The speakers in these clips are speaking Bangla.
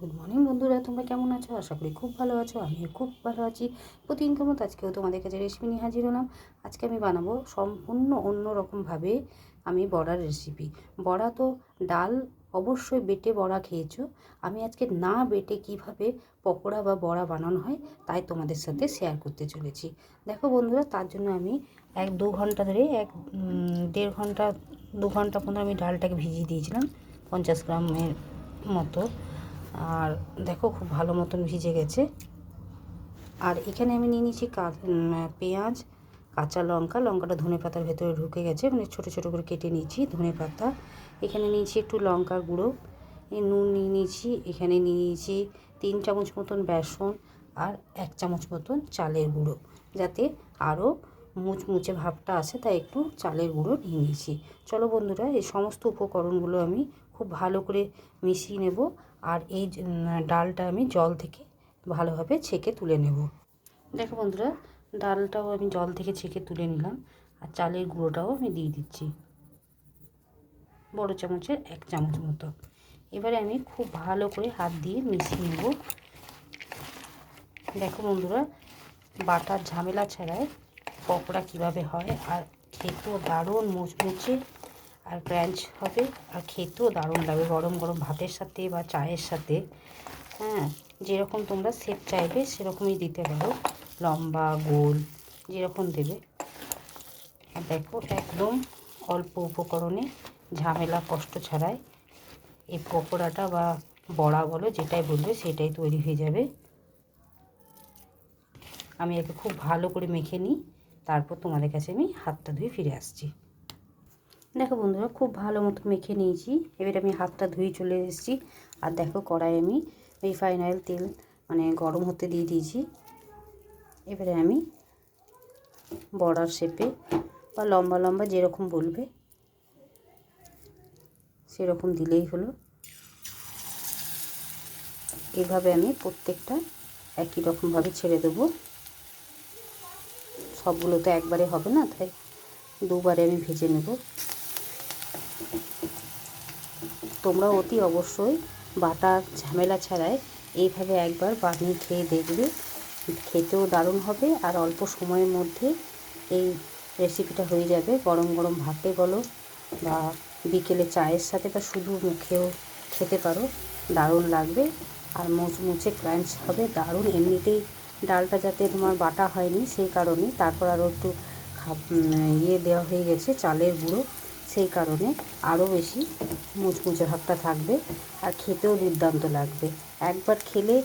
গুড মর্নিং বন্ধুরা, তোমরা কেমন আছো? আশা করি খুব ভালো আছো। আমিও খুব ভালো আছি। প্রতিদিনকার মতো আজকেও তোমাদের কাছে রেসিপি নিয়ে হাজির হলাম। আজকে আমি বানাবো সম্পূর্ণ অন্য রকমভাবে আমি বড়ার রেসিপি। বড়া তো ডাল অবশ্যই বেটে বড়া খেয়েছো। আমি আজকে না বেটে কিভাবে পকোড়া বা বড়া বানানো হয় তাই তোমাদের সাথে শেয়ার করতে চলেছি। দেখো বন্ধুরা, তার জন্য আমি 1-2 ঘন্টা ধরে 1-1.5 ঘন্টা 2 ঘন্টা পর্যন্ত আমি ডালটাকে ভিজিয়ে দিয়েছিলাম 50 গ্রামের মতো। আর দেখো খুব ভালো মতন ভিজে গেছে। আর এখানে আমি নিয়ে নিয়েছি পেঁয়াজ, কাঁচা লঙ্কা। লঙ্কাটা ধনে পাতার ভেতরে ঢুকে গেছে, মানে ছোটো ছোটো করে কেটে নিয়েছি ধনে পাতা। এখানে নিয়েছি একটু লঙ্কার গুঁড়ো, নুন নিয়ে নিয়েছি। এখানে নিয়ে নিয়েছি 3 চামচ মতন বেসন আর 1 চামচ মতন চালের গুঁড়ো, যাতে আরও মুচমুচে ভাবটা আসে, তাই একটু চালের গুঁড়ো নিয়ে নিয়েছি। চলো বন্ধুরা, এই সমস্ত উপকরণগুলো আমি খুব ভালো করে মিশিয়ে নেব। আর এই ডালটা আমি জল থেকে ভালোভাবে ছেঁকে তুলে নেব। দেখো বন্ধুরা, ডালটাও আমি জল থেকে ছেঁকে তুলে নিলাম। আর চালের গুঁড়োটাও আমি দিয়ে দিচ্ছি, বড় চামচের 1 চামচ মতো। এবারে আমি খুব ভালো করে হাত দিয়ে মিশিয়ে নেব। দেখো বন্ধুরা, বাটার ঝামেলা ছাড়াই পকোড়া কীভাবে হয়, আর খেতেও দারুণ মুচমুচে আর ক্রাঞ্চ হবে, আর খেতেও দারুণ লাগবে গরম গরম ভাতের সাথে বা চায়ের সাথে। যেরকম তোমরা শেপ চাইবে সেরকমই দিতে পারো, লম্বা গোল যেরকম দেবে। আর দেখো, একদম অল্প উপকরণে ঝামেলা কষ্ট ছাড়াই এই পকোড়াটা বা বড়া বলো, যেটাই বলবে সেটাই তৈরি হয়ে যাবে। আমি একে খুব ভালো করে মেখে নিই, তারপর তোমাদের কাছে আমি হাতটা ধুয়ে ফিরে আসছি। দেখো বন্ধুরা, খুব ভালো মতো মেখে নিয়েছি। এবারে আমি হাতটা ধুয়ে চলে এসেছি। আর দেখো, কড়াই আমি রিফাইন অয়েল তেল গরম হতে দিয়ে দিয়েছি। এবারে আমি বড়ার শেপে বা লম্বা লম্বা যেরকম বলবে সেরকম দিলেই হলো। এভাবে আমি প্রত্যেকটা একই রকমভাবে ছেড়ে দেবো। সবগুলো তো একবারে হবে না, তাই দুবারে আমি ভেজে নেব। তোমরা অতি অবশ্যই বাটার ঝামেলা ছাড়াই এইভাবে একবার বানিয়ে খেয়ে দেখবে। খেতেও দারুণ হবে, আর অল্প সময়ের মধ্যে এই রেসিপিটা হয়ে যাবে। গরম গরম ভাতে বলো বা বিকেলে চায়ের সাথে বা শুধু মুখেও খেতে পারো, দারুণ লাগবে। আর মুচমুচে ক্রাঞ্চ হবে দারুণ। এমনিতেই ডালটা যাতে তোমার বাটা হয়নি সেই কারণে, তারপর আরও একটু দেওয়া হয়ে গেছে চালের গুঁড়ো, সেই কারণে আরও বেশি মুচমুচে ভাবটা থাকবে আর খেতেও দুর্দান্ত লাগবে। একবার খেলে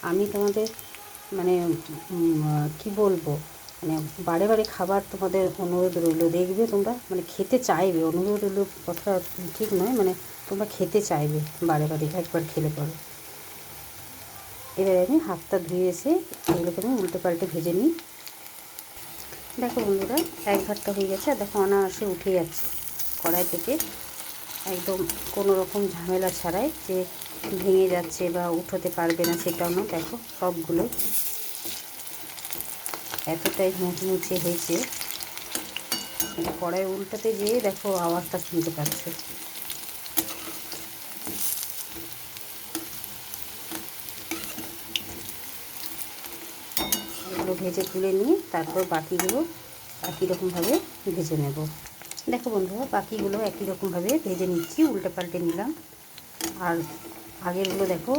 আমি তোমাদের কি বলবো, বারে বারে খাবার তোমাদের অনুরোধ রইল। দেখবে তোমরা খেতে চাইবে, অনুরোধ রইল কথা ঠিক নয়, তোমরা খেতে চাইবে বারে বারে একবার খেলে পরে। এবারে আমি হাতটা ধুয়ে এসে এগুলোকে আমি উল্টে পাল্টে ভেজে নিই। দেখো বন্ধুরা, এক ভাতটা হয়ে গেছে। আর দেখো, অনায়াসে উঠে যাচ্ছে কড়াই থেকে, একদম কোনো রকম ঝামেলা ছাড়াই যে ভেঙে যাচ্ছে বা উঠোতে পারবে না সেটাও না। দেখো, সবগুলো এতটাই মুচমুচে হয়েছে, কড়াই উল্টাতে গিয়ে দেখো আওয়াজটা শুনতে পাচ্ছে। এগুলো ভেজে তুলে নিয়ে তারপর বাকিগুলো একই রকমভাবে ভেজে নেব। দেখো বন্ধুরা, বাকিগুলো একই রকমভাবে ভেজে নিচ্ছি, উল্টে পাল্টে নিলাম। আর আগেরগুলো দেখো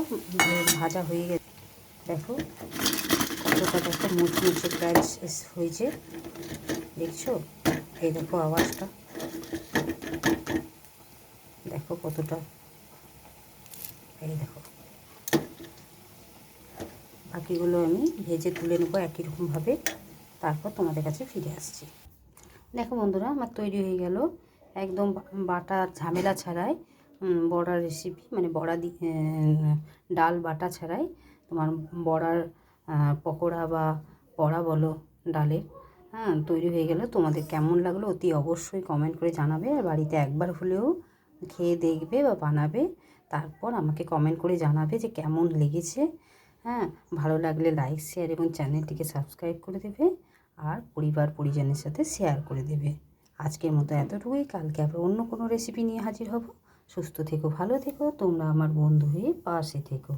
ভাজা হয়ে গেছে। দেখো কতটা একটা মুচমুচে ক্রাঞ্চ হয়েছে, দেখছো? এই দেখো আওয়াজটা, দেখো কতটা। এই দেখো, বাকিগুলো আমি ভেজে তুলে নেবো একই রকমভাবে, তারপর তোমাদের কাছে ফিরে আসছি। দেখো বন্ধুরা, আমার তৈরি হয়ে গেল একদম বাটার ঝামেলা ছাড়াই বড়ার রেসিপি, বড়া ডাল বাটা ছাড়াই তোমার বড়ার পকোড়া বা বড়া বলো ডালের, তৈরি হয়ে গেল। তোমাদের কেমন লাগলো অতি অবশ্যই কমেন্ট করে জানাবে। আর বাড়িতে একবার হলেও খেয়ে দেখবে বা বানাবে, তারপর আমাকে কমেন্ট করে জানাবে যে কেমন লেগেছে। ভালো লাগলে লাইক, শেয়ার এবং চ্যানেলটিকে সাবস্ক্রাইব করে দেবে, আর পরিবার পরিজনের সাথে শেয়ার করে দেবে। আজকের মতো এতটুকুই। কালকে আবার অন্য কোনো রেসিপি নিয়ে হাজির হব। সুস্থ থেকো, ভালো থেকো, তোমরা আমার বন্ধু হয়ে পাশে থেকো।